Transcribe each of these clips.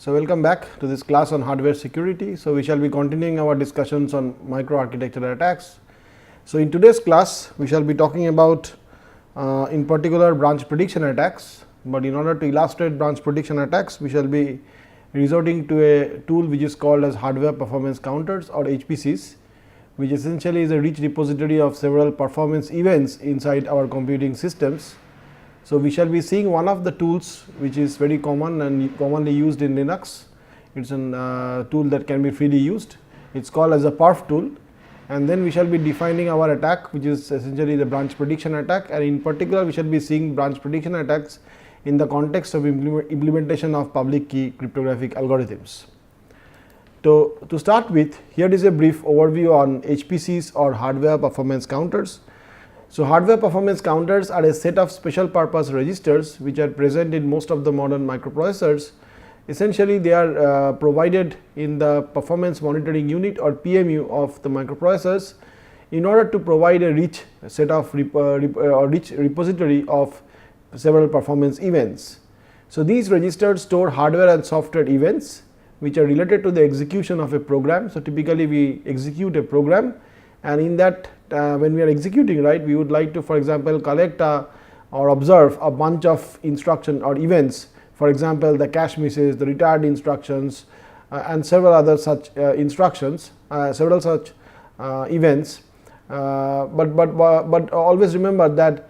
So, welcome back to this class on hardware security. So, we shall be continuing our discussions on microarchitectural attacks. So, in today's class we shall be talking about in particular branch prediction attacks, but in order to illustrate branch prediction attacks we shall be resorting to a tool which is called as hardware performance counters or HPCs, which essentially is a rich repository of several performance events inside our computing systems. So, we shall be seeing one of the tools which is very common and commonly used in Linux. It is a tool that can be freely used. It is called as a perf tool, and then we shall be defining our attack, which is essentially the branch prediction attack, and in particular we shall be seeing branch prediction attacks in the context of implementation of public key cryptographic algorithms. To start with, here is a brief overview on HPCs or hardware performance counters. So, hardware performance counters are a set of special purpose registers which are present in most of the modern microprocessors. Essentially, they are provided in the performance monitoring unit or PMU of the microprocessors in order to provide a rich set of rich repository of several performance events. So, these registers store hardware and software events which are related to the execution of a program. So, typically we execute a program, and in that when we are executing, right, we would like to, for example, collect or observe a bunch of instruction or events, for example, the cache misses, the retired instructions and several other such instructions, several such events, but always remember that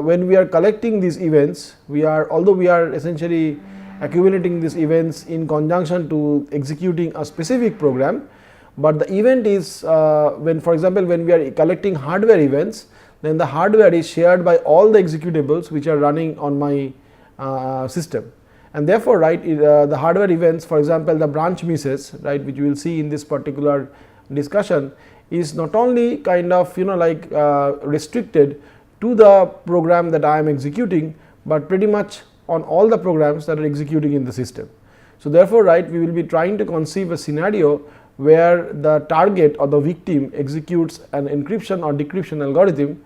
when we are collecting these events, although we are essentially accumulating these events in conjunction to executing a specific program, but the event is when, for example, when we are collecting hardware events, then the hardware is shared by all the executables which are running on my system, and therefore, right, the hardware events, for example, the branch misses, right, which we will see in this particular discussion, is not only kind of restricted to the program that I am executing, but pretty much on all the programs that are executing in the system. So, therefore, right, we will be trying to conceive a scenario where the target or the victim executes an encryption or decryption algorithm,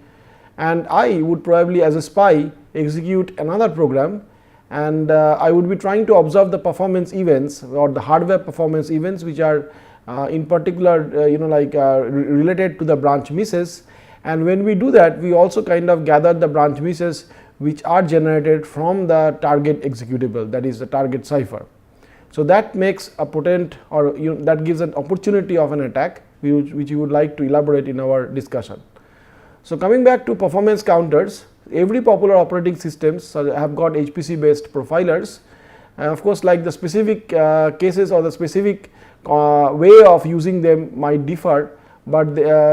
and I would probably as a spy execute another program, and I would be trying to observe the performance events or the hardware performance events which are in particular related to the branch misses. And when we do that, we also kind of gather the branch misses which are generated from the target executable, that is the target cipher. So, that makes a potent or that gives an opportunity of an attack which you would like to elaborate in our discussion. So, coming back to performance counters, every popular operating systems have got HPC based profilers, and of course, like the specific cases or the specific way of using them might differ, but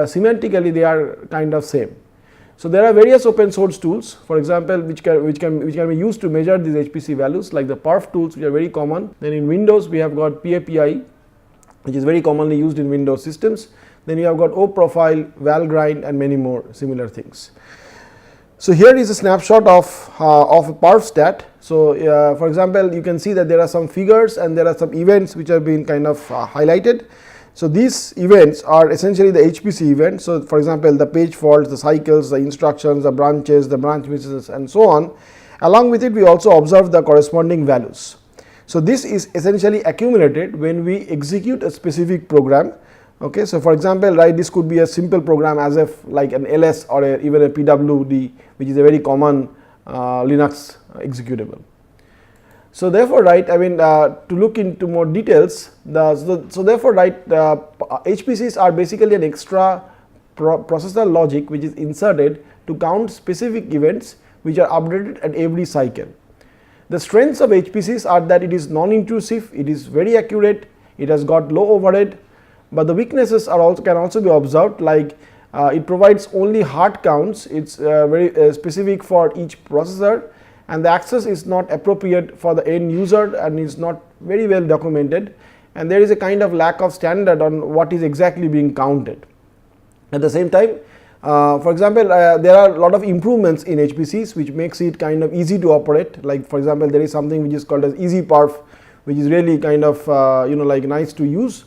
semantically they are kind of same. So, there are various open source tools, for example, which can be used to measure these HPC values, like the perf tools, which are very common. Then in Windows we have got PAPI, which is very commonly used in Windows systems. Then you have got OProfile, Valgrind and many more similar things. So, here is a snapshot of a perf stat. So, for example, you can see that there are some figures and there are some events which have been kind of highlighted. So, these events are essentially the HPC events. So, for example, the page faults, the cycles, the instructions, the branches, the branch misses and so on. Along with it, we also observe the corresponding values. So, this is essentially accumulated when we execute a specific program. Okay. So, for example, right, this could be a simple program as if like an LS or even a PWD, which is a very common Linux executable. So, therefore, right, I mean to look into more details, so therefore, right, HPCs are basically an extra processor logic which is inserted to count specific events which are updated at every cycle. The strengths of HPCs are that it is non-intrusive, it is very accurate, it has got low overhead, but the weaknesses can also be observed, like it provides only hard counts, it is very specific for each processor, and the access is not appropriate for the end user and is not very well documented, and there is a kind of lack of standard on what is exactly being counted. At the same time, for example, there are a lot of improvements in HPCs which makes it kind of easy to operate, like for example, there is something which is called as EasyPerf, which is really kind of nice to use.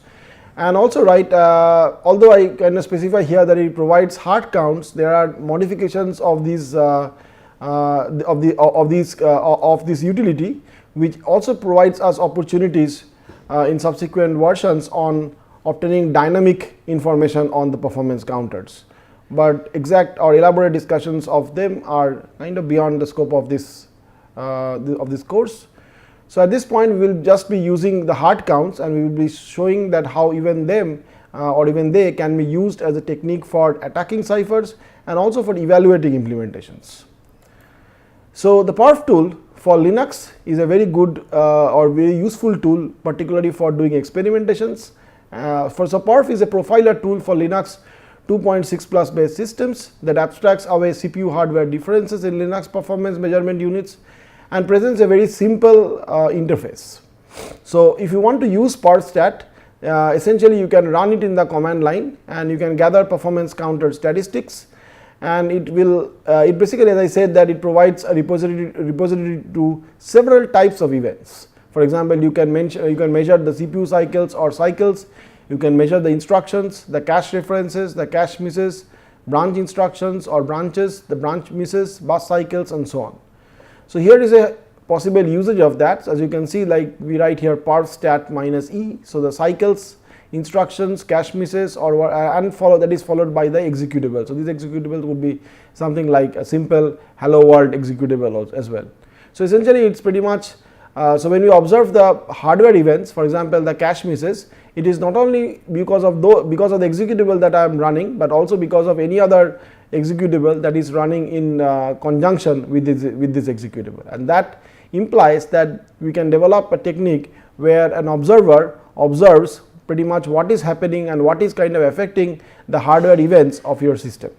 And also, right, although I kind of specify here that it provides hard counts, there are modifications of these of this utility which also provides us opportunities in subsequent versions on obtaining dynamic information on the performance counters. But exact or elaborate discussions of them are kind of beyond the scope of this course. So, at this point we will just be using the hard counts, and we will be showing that how even them or even they can be used as a technique for attacking ciphers and also for evaluating implementations. So, the perf tool for Linux is a very good or very useful tool, particularly for doing experimentations. So, perf is a profiler tool for Linux 2.6 plus based systems that abstracts away CPU hardware differences in Linux performance measurement units and presents a very simple interface. So, if you want to use perfstat, essentially you can run it in the command line and you can gather performance counter statistics, and it will it basically, as I said, that it provides a repository to several types of events. For example, you can measure the CPU cycles or cycles, you can measure the instructions, the cache references, the cache misses, branch instructions or branches, the branch misses, bus cycles, and so on. So, here is a possible usage of that. So, as you can see, like we write here perfstat minus e. So, the cycles, instructions, cache misses, or and that is followed by the executable. So, these executables would be something like a simple hello world executable as well. So, essentially it is pretty much so when we observe the hardware events, for example, the cache misses, it is not only because of the executable that I am running, but also because of any other executable that is running in conjunction with this executable, and that implies that we can develop a technique where an observer observes pretty much what is happening and what is kind of affecting the hardware events of your system.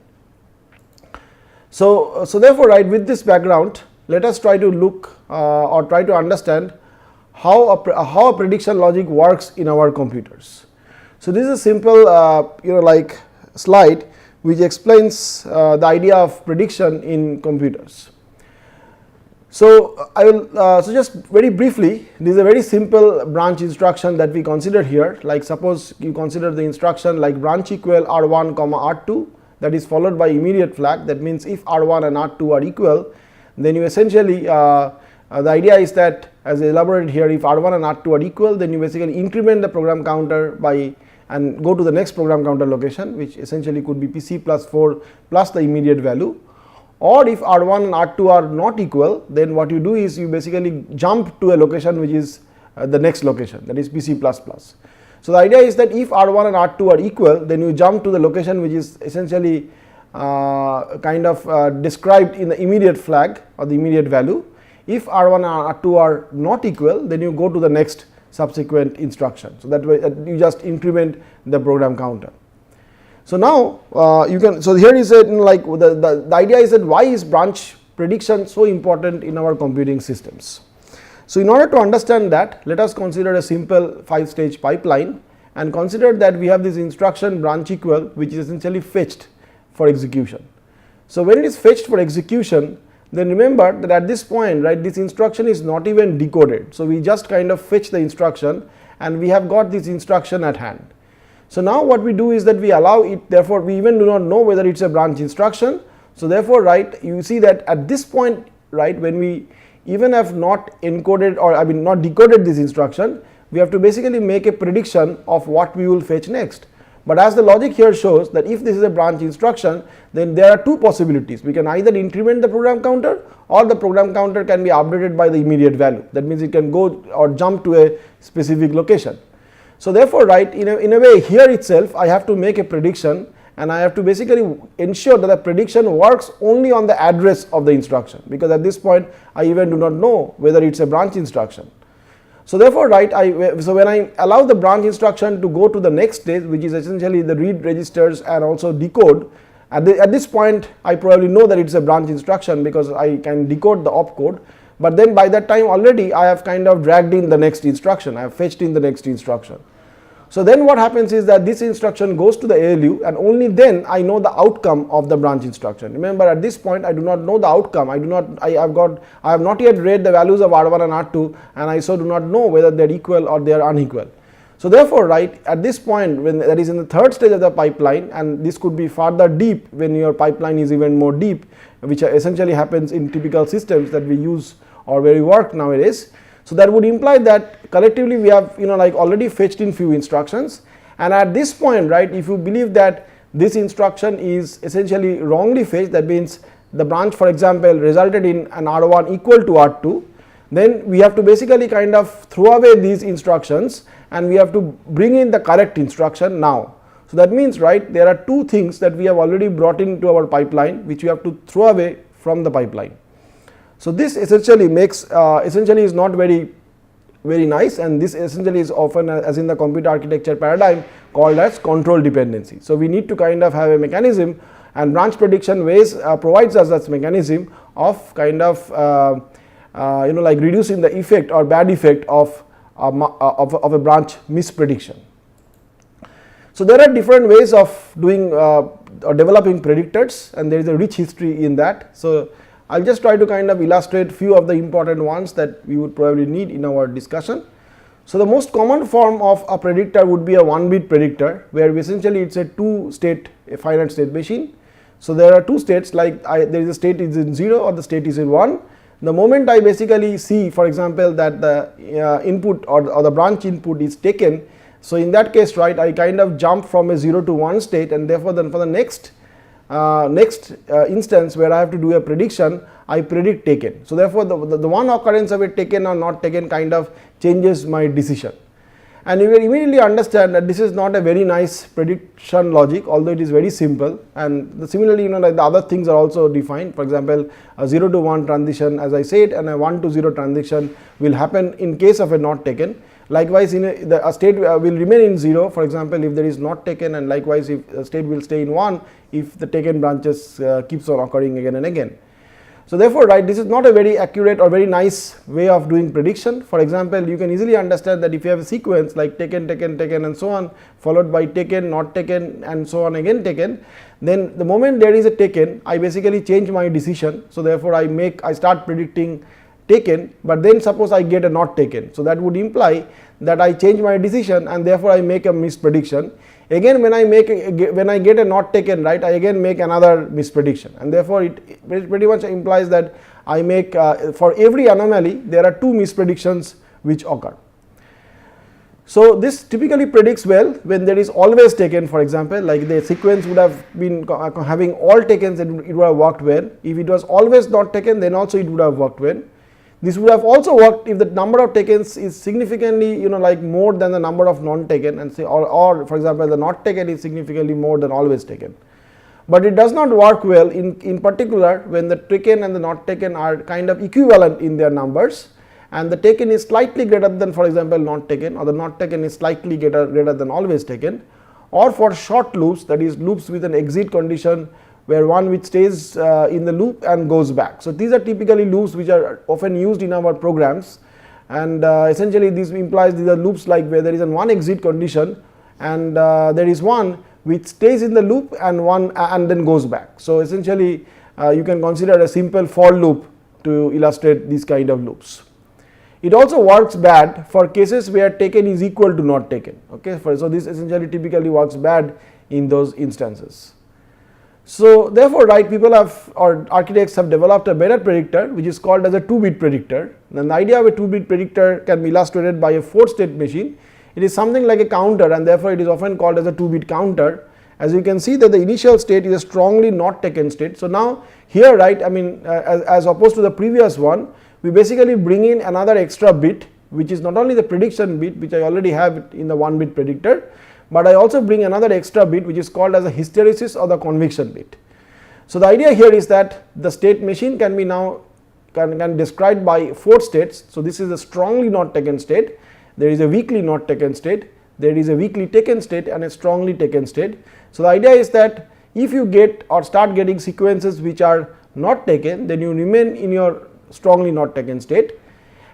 So therefore, right, with this background, let us try to look or try to understand how a prediction logic works in our computers. So, this is a simple like slide which explains the idea of prediction in computers. So, I will so just very briefly, this is a very simple branch instruction that we consider here. Like suppose you consider the instruction like branch equal R1 comma R2, that is followed by immediate flag. That means if R1 and R2 are equal, then you essentially the idea is that, as elaborated here, if R1 and R2 are equal, then you basically increment the program counter by and go to the next program counter location, which essentially could be PC plus 4 plus the immediate value. Or if R1 and R2 are not equal, then what you do is you basically jump to a location which is the next location, that is PC plus plus. So, the idea is that if R1 and R2 are equal, then you jump to the location which is essentially kind of described in the immediate flag or the immediate value. If R1 and R2 are not equal, then you go to the next subsequent instruction. So, that way you just increment the program counter. So, now you can, so here is a like the idea is that why is branch prediction so important in our computing systems. So, in order to understand that, let us consider a simple 5-stage pipeline and consider that we have this instruction branch equal, which is essentially fetched for execution. So, when it is fetched for execution, then remember that at this point, right, this instruction is not even decoded. So, we just kind of fetch the instruction and we have got this instruction at hand. So, now what we do is that we allow it, therefore, we even do not know whether it is a branch instruction. So, therefore, right, you see that at this point, right, when we even have not encoded or not decoded this instruction, we have to basically make a prediction of what we will fetch next. But as the logic here shows that if this is a branch instruction, then there are two possibilities. We can either increment the program counter or the program counter can be updated by the immediate value. That means it can go or jump to a specific location. So, therefore, right, in a way here itself I have to make a prediction and I have to basically ensure that the prediction works only on the address of the instruction, because at this point I even do not know whether it is a branch instruction. So, therefore, right, so when I allow the branch instruction to go to the next stage, which is essentially the read registers and also decode, at this point I probably know that it is a branch instruction because I can decode the opcode, but then by that time already I have kind of dragged in the next instruction, I have fetched in the next instruction. So, then what happens is that this instruction goes to the ALU and only then I know the outcome of the branch instruction. Remember, at this point I do not know the outcome, I have not yet read the values of R1 and R2 and I so do not know whether they are equal or they are unequal. So, therefore, right, at this point, when that is in the third stage of the pipeline, and this could be further deep when your pipeline is even more deep, which essentially happens in typical systems that we use or where we work nowadays. So that would imply that collectively we have like already fetched in few instructions, and at this point, right, if you believe that this instruction is essentially wrongly fetched, that means the branch, for example, resulted in an R1 equal to R2, then we have to basically kind of throw away these instructions and we have to bring in the correct instruction now. So that means, right, there are two things that we have already brought into our pipeline which we have to throw away from the pipeline. So this essentially makes essentially is not very nice, and this essentially is often, as in the computer architecture paradigm, called as control dependency. So we need to kind of have a mechanism, and branch prediction ways provides us that mechanism of kind of like reducing the effect or bad effect of a branch misprediction. So there are different ways of doing or developing predictors, and there is a rich history in that. So I will just try to kind of illustrate few of the important ones that we would probably need in our discussion. So the most common form of a predictor would be a 1-bit predictor, where essentially it is a 2-state finite state machine. So there are two states, like there is a state is in 0 or the state is in 1. The moment I basically see, for example, that the input or the branch input is taken, so in that case, right, I kind of jump from a 0 to 1 state, and therefore then for the next instance where I have to do a prediction, I predict taken. So therefore the one occurrence of a taken or not taken kind of changes my decision, and you will immediately understand that this is not a very nice prediction logic, although it is very simple. And similarly, like the other things are also defined. For example, a 0 to 1 transition, as I said, and a 1 to 0 transition will happen in case of a not taken. Likewise, in a state will remain in 0, for example, if there is not taken, and likewise if a state will stay in 1 if the taken branches keeps on occurring again and again. So therefore, right, this is not a very accurate or very nice way of doing prediction. For example, you can easily understand that if you have a sequence like taken, taken, taken and so on, followed by taken, not taken and so on again taken, then the moment there is a taken, I basically change my decision. So therefore, I start predicting taken, but then suppose I get a not taken. So that would imply that I change my decision, and therefore I make a misprediction. Again, when I get a not taken, right, I again make another misprediction, and therefore it pretty much implies that I make for every anomaly there are two mispredictions which occur. So this typically predicts well when there is always taken. For example, like the sequence would have been having all takens, and it would have worked well. If it was always not taken, then also it would have worked well. This would have also worked if the number of takens is significantly like more than the number of non taken, and say or for example the not taken is significantly more than always taken. But it does not work well in particular when the taken and the not taken are kind of equivalent in their numbers, and the taken is slightly greater than, for example, not taken, or the not taken is slightly greater than always taken, or for short loops, that is loops with an exit condition where one which stays in the loop and goes back. So these are typically loops which are often used in our programs, and essentially this implies these are loops like where there is one exit condition and there is one which stays in the loop and then goes back. So essentially you can consider a simple for loop to illustrate these kind of loops. It also works bad for cases where taken is equal to not taken. Okay, so this essentially typically works bad in those instances. So therefore, right, people have, or architects have developed a better predictor which is called as a 2-bit predictor. And the idea of a 2-bit predictor can be illustrated by a 4-state machine. It is something like a counter, and therefore it is often called as a 2-bit counter. As you can see that the initial state is a strongly not taken state. So now here, right, I mean as opposed to the previous one, we basically bring in another extra bit which is not only the prediction bit which I already have in the 1-bit predictor, but I also bring another extra bit which is called as a hysteresis or the conviction bit. So the idea here is that the state machine can be now can described by 4 states. So this is a strongly not taken state, there is a weakly not taken state, there is a weakly taken state and a strongly taken state. So the idea is that if you get or start getting sequences which are not taken, then you remain in your strongly not taken state,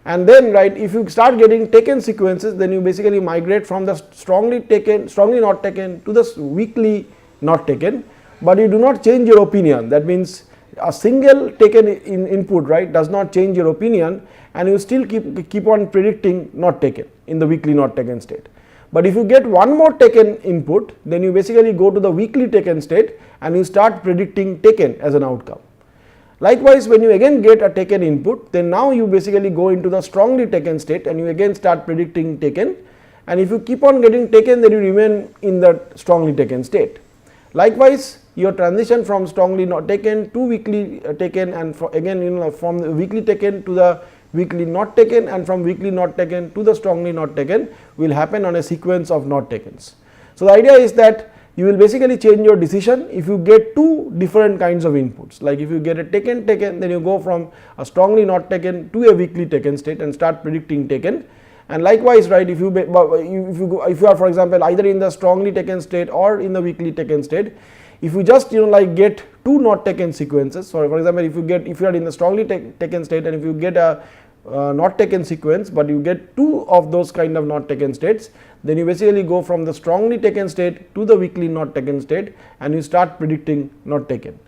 and then, right, if you start getting taken sequences, then you basically migrate from the strongly not taken to the weakly not taken, but you do not change your opinion. That means a single taken input, right, does not change your opinion, and you still keep on predicting not taken in the weakly not taken state. But if you get one more taken input, then you basically go to the weakly taken state and you start predicting taken as an outcome. Likewise, when you again get a taken input, then now you basically go into the strongly taken state and you again start predicting taken, and if you keep on getting taken, then you remain in that strongly taken state. Likewise, your transition from strongly not taken to weakly taken, and again from the weakly taken to the weakly not taken, and from weakly not taken to the strongly not taken will happen on a sequence of not takens. So, the idea is that you will basically change your decision if you get two different kinds of inputs, like if you get a taken, then you go from a strongly not taken to a weakly taken state and start predicting taken. And likewise, right, if you are, for example, either in the strongly taken state or in the weakly taken state, if you just like get two not taken sequences. So, for example, if you are in the strongly taken state and if you get a not taken sequence, but you get two of those kind of not taken states, then you basically go from the strongly taken state to the weakly not taken state and you start predicting not taken.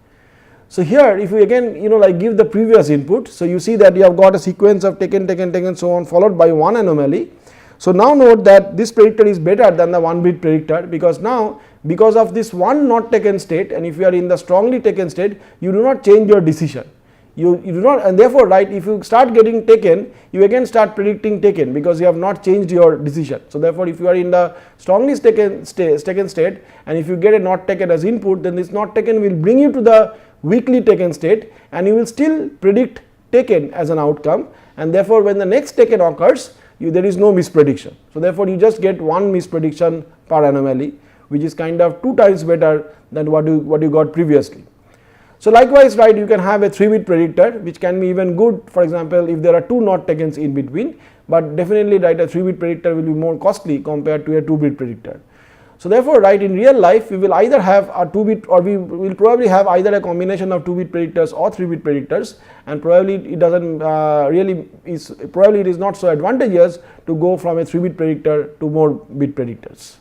So, here if you again like give the previous input, so you see that you have got a sequence of taken so on, followed by one anomaly. So, now note that this predictor is better than the one bit predictor, because now because of this one not taken state, and if you are in the strongly taken state, you do not change your decision. You do not, and therefore, right, if you start getting taken, you again start predicting taken, because you have not changed your decision. So, therefore, if you are in the strongly taken state and if you get a not taken as input, then this not taken will bring you to the weakly taken state and you will still predict taken as an outcome, and therefore, when the next taken occurs, there is no misprediction. So, therefore, you just get one misprediction per anomaly, which is kind of 2 times better than what you got previously. So, likewise, right, you can have a 3-bit predictor which can be even good, for example, if there are 2 not takens in between, but definitely, right, a 3-bit predictor will be more costly compared to a 2-bit predictor. So, therefore, right, in real life we will either have a 2-bit, or we will probably have either a combination of 2-bit predictors or 3-bit predictors, and probably it doesn't probably it is not so advantageous to go from a 3-bit predictor to more bit predictors.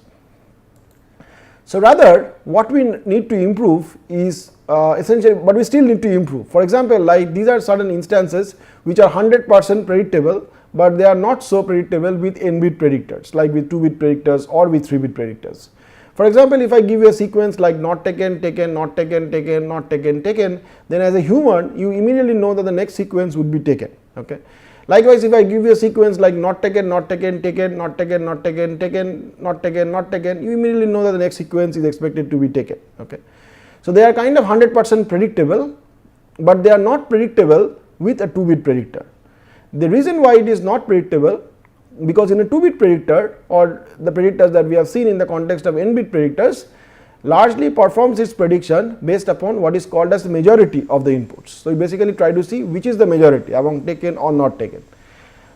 So, rather what we need to improve is essentially, but we still need to improve. For example, like these are certain instances which are 100% predictable, but they are not so predictable with n-bit predictors, like with 2-bit predictors or with 3-bit predictors. For example, if I give you a sequence like not taken, not taken, not taken, then as a human you immediately know that the next sequence would be taken. Okay. Likewise, if I give you a sequence like not taken, not taken, not taken, not taken, not taken, not taken, you immediately know that the next sequence is expected to be taken. Okay. So, they are kind of 100% predictable, but they are not predictable with a 2-bit predictor. The reason why it is not predictable, because in a 2-bit predictor, or the predictors that we have seen in the context of n-bit predictors, largely performs its prediction based upon what is called as the majority of the inputs. So, you basically try to see which is the majority among taken or not taken.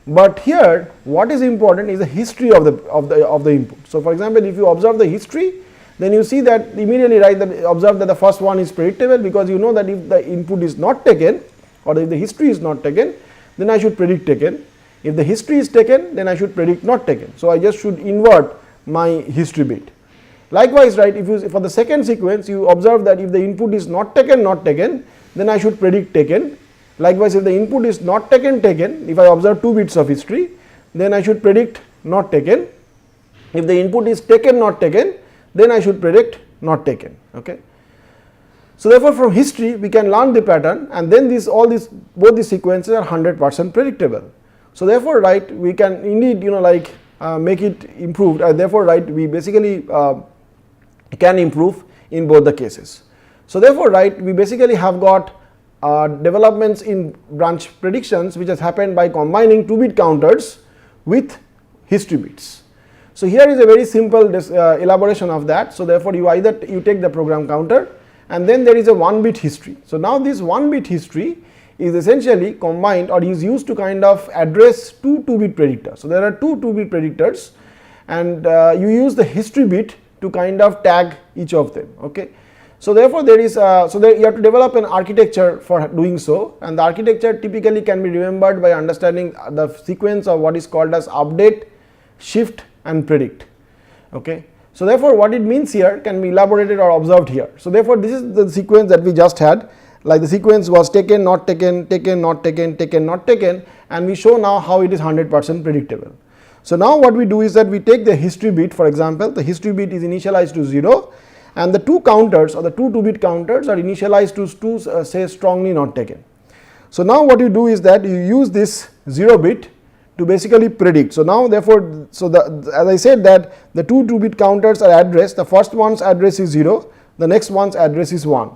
But here what is important is the history of the input. So, for example, if you observe the history, then you see that immediately, right, observe that the first one is predictable, because you know that if the input is not taken, or if the history is not taken, then I should predict taken. If the history is taken, then I should predict not taken. So, I just should invert my history bit. Likewise, right, if you for the second sequence you observe that if the input is not taken, then I should predict taken. Likewise, if the input is not taken, if I observe 2 bits of history, then I should predict not taken. If the input is taken, not taken, then I should predict not taken. Okay. So, therefore, from history we can learn the pattern, and then both these sequences are 100% predictable. So, therefore, right, we can indeed make it improved, and therefore, right, we basically can improve in both the cases. So, therefore, right, we basically have got developments in branch predictions which has happened by combining 2-bit counters with history bits. So, here is a very simple elaboration of that. So, therefore, you take the program counter, and then there is a 1-bit history. So, now this 1-bit history is essentially combined, or is used to kind of address 2 2-bit predictors. So, there are 2 2-bit predictors, and you use the history bit to kind of tag each of them. Okay. So, therefore, there is you have to develop an architecture for doing so, and the architecture typically can be remembered by understanding the sequence of what is called as update, shift and predict. Okay. So, therefore, what it means here can be elaborated or observed here. So, therefore, this is the sequence that we just had, like the sequence was taken, not taken, not taken, not taken, and we show now how it is 100% predictable. So, now what we do is that we take the history bit, for example, the history bit is initialized to 0, and the two counters or the two 2-bit counters are initialized to say strongly not taken. So now what you do is that you use this 0 bit to basically predict. So now therefore, as I said that the two 2-bit counters are addressed, the first one's address is 0, the next one's address is 1.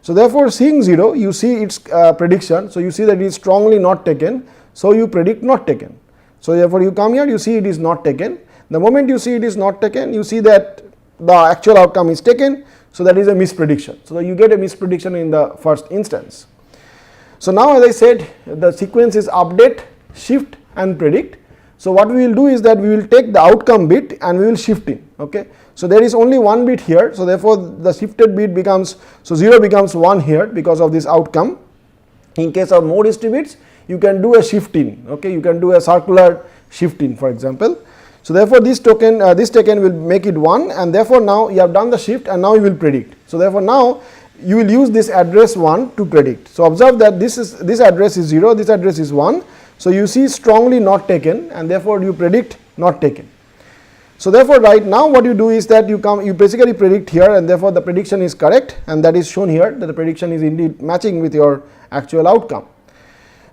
So therefore, seeing 0 you see its prediction, so you see that it is strongly not taken, so you predict not taken. So therefore, you come here, you see it is not taken. The moment you see it is not taken, you see that the actual outcome is taken, so that is a misprediction. So you get a misprediction in the first instance. So now as I said, the sequence is update, shift and predict. So what we will do is that we will take the outcome bit and we will shift in. Okay. So there is only one bit here, so therefore the shifted bit becomes, so 0 becomes 1 here because of this outcome. In case of more history bits, you can do a shift in. Okay, you can do a circular shift in, for example. So therefore this token will make it 1, and therefore now you have done the shift and now you will predict. So therefore now you will use this address 1 to predict. So observe that this address is 0, this address is 1. So you see strongly not taken, and therefore you predict not taken. So therefore right now what you do is that you basically predict here, and therefore the prediction is correct, and that is shown here that the prediction is indeed matching with your actual outcome.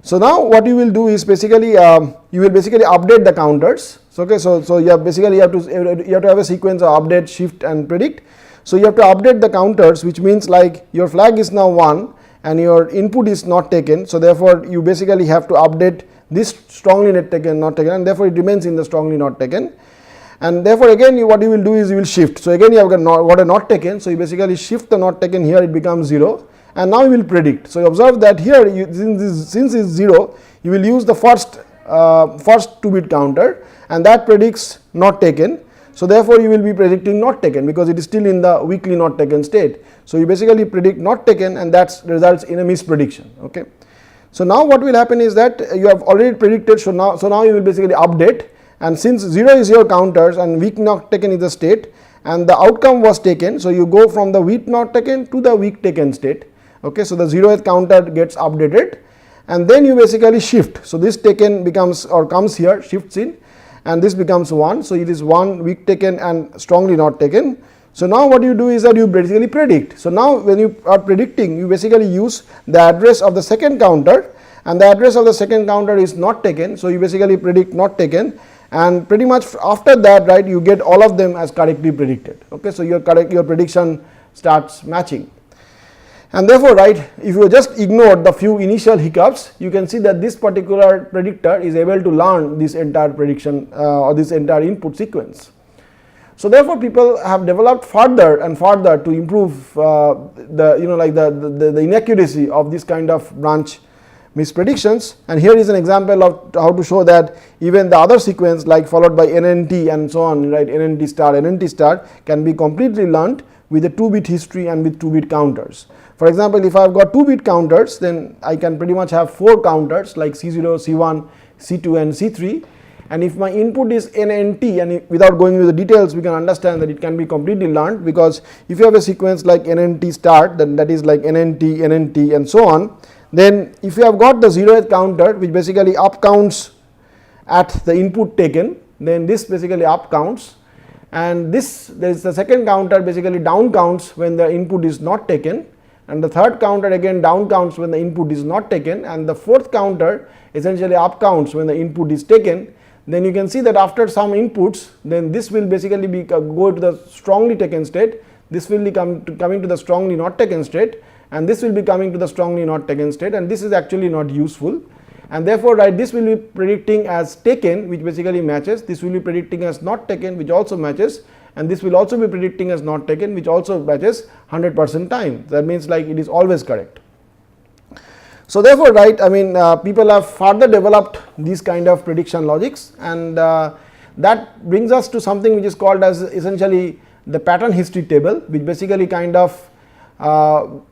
So now what you will do is basically you will basically update the counters. So okay, so you have basically you have to have a sequence of update, shift and predict. So you have to update the counters, which means like your flag is now 1 and your input is not taken. So therefore you basically have to update this strongly not taken, and therefore it remains in the strongly not taken. And therefore again what you will do is you will shift. So again you have got a not taken, so you basically shift the not taken here, it becomes 0, and now you will predict. So you observe that here since it's 0, you will use the first 2-bit counter, and that predicts not taken. So therefore you will be predicting not taken because it is still in the weakly not taken state. So you basically predict not taken, and that results in a misprediction. Okay. So now what will happen is that you have already predicted, so now you will basically update, and since 0 is your counters and weak not taken is the state and the outcome was taken, so you go from the weak not taken to the weak taken state. Okay, so the 0th counter gets updated, and then you basically shift. So this taken becomes or comes here, shifts in, and this becomes 1. So it is 1 weak taken and strongly not taken. So now what you do is that you basically predict. So now when you are predicting, you basically use the address of the second counter, and the address of the second counter is not taken. So you basically predict not taken, and pretty much after that, right, you get all of them as correctly predicted. Okay, so your prediction starts matching. And therefore, right, if you just ignore the few initial hiccups, you can see that this particular predictor is able to learn this entire prediction or this entire input sequence. So therefore, people have developed further and further to improve the inaccuracy of this kind of branch mispredictions. And here is an example of how to show that even the other sequence like followed by NNT and so on, right, NNT star can be completely learned with a 2-bit history and with 2-bit counters. For example, if I have got 2-bit counters, then I can pretty much have 4 counters like C0, C1, C2 and C3. And if my input is NNT, and without going into the details, we can understand that it can be completely learned, because if you have a sequence like NNT start, then that is like NNT, NNT and so on, then if you have got the 0th counter which basically up counts at the input taken, then this basically up counts, and there is the second counter basically down counts when the input is not taken, and the third counter again down counts when the input is not taken, and the fourth counter essentially up counts when the input is taken. Then you can see that after some inputs, then this will basically go to the strongly taken state, this will be coming to the strongly not taken state, and this will be coming to the strongly not taken state, and this is actually not useful. And therefore, right, this will be predicting as taken, which basically matches, this will be predicting as not taken, which also matches, and this will also be predicting as not taken, which also matches 100% time. That means like it is always correct. So therefore, right, I mean people have further developed these kind of prediction logics, and that brings us to something which is called as essentially the pattern history table, which basically kind of the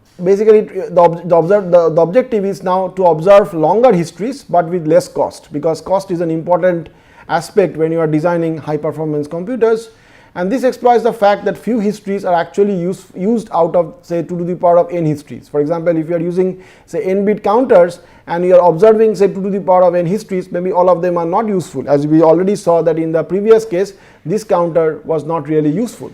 objective is now to observe longer histories but with less cost, because cost is an important aspect when you are designing high performance computers. And this exploits the fact that few histories are actually used out of say 2 to the power of n histories. For example, if you are using say n bit counters and you are observing say 2 to the power of n histories, maybe all of them are not useful, as we already saw that in the previous case this counter was not really useful.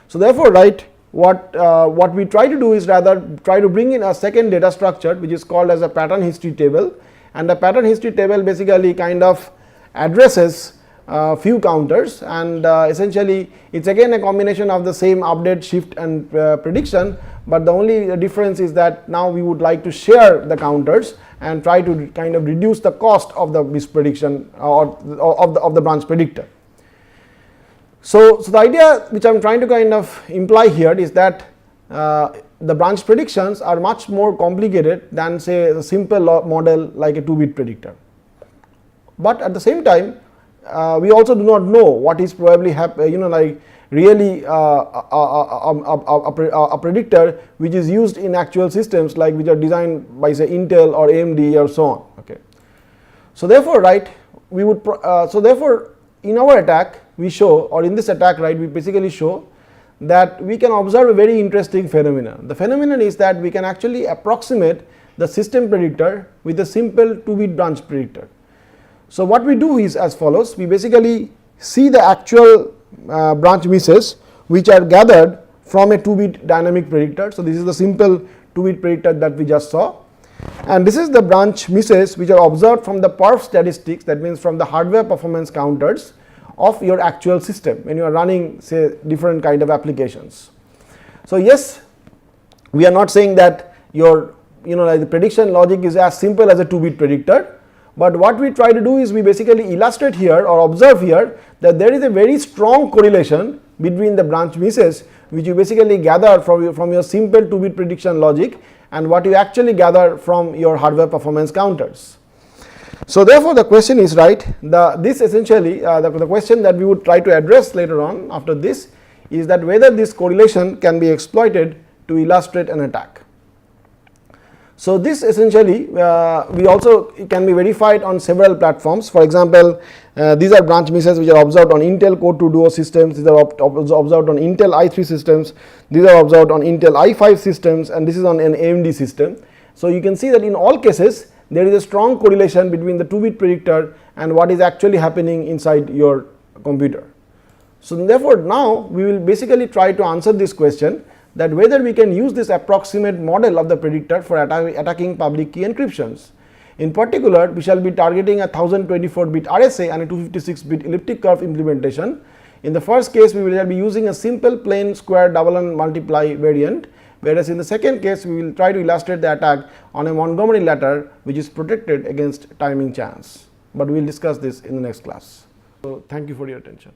So therefore, right, what we try to do is rather try to bring in a second data structure which is called as a pattern history table, and the pattern history table basically kind of addresses few counters, and essentially it is again a combination of the same update, shift and prediction, but the only difference is that now we would like to share the counters and try to kind of reduce the cost of the misprediction or of the branch predictor. So the idea which I am trying to kind of imply here is that the branch predictions are much more complicated than say a simple model like a 2-bit predictor. But at the same time, we also do not know what is probably like really a predictor which is used in actual systems, like which are designed by say Intel or AMD or so on. Okay. So therefore, right, we would therefore in our attack we show, or in this attack, right, we basically show that we can observe a very interesting phenomenon. The phenomenon is that we can actually approximate the system predictor with a simple 2-bit branch predictor. So what we do is as follows: we basically see the actual branch misses which are gathered from a 2-bit dynamic predictor. So this is the simple 2-bit predictor that we just saw, and this is the branch misses which are observed from the perf statistics, that means from the hardware performance counters of your actual system when you are running say different kind of applications. So yes, we are not saying that your like the prediction logic is as simple as a 2-bit predictor, but what we try to do is we basically illustrate here or observe here that there is a very strong correlation between the branch misses which you basically gather from your simple 2-bit prediction logic and what you actually gather from your hardware performance counters. So therefore the question is, right, this essentially the question that we would try to address later on after this is that whether this correlation can be exploited to illustrate an attack. So this essentially we also can be verified on several platforms. For example, these are branch misses which are observed on Intel Core 2 Duo systems, these are observed on Intel i3 systems, these are observed on Intel i5 systems, and this is on an AMD system. So you can see that in all cases there is a strong correlation between the 2-bit predictor and what is actually happening inside your computer. So therefore now we will basically try to answer this question, that whether we can use this approximate model of the predictor for attacking public key encryptions. In particular, we shall be targeting a 1024-bit RSA and a 256-bit elliptic curve implementation. In the first case, we will be using a simple plain square double and multiply variant, whereas in the second case we will try to illustrate the attack on a Montgomery ladder which is protected against timing chance. But we will discuss this in the next class. So thank you for your attention.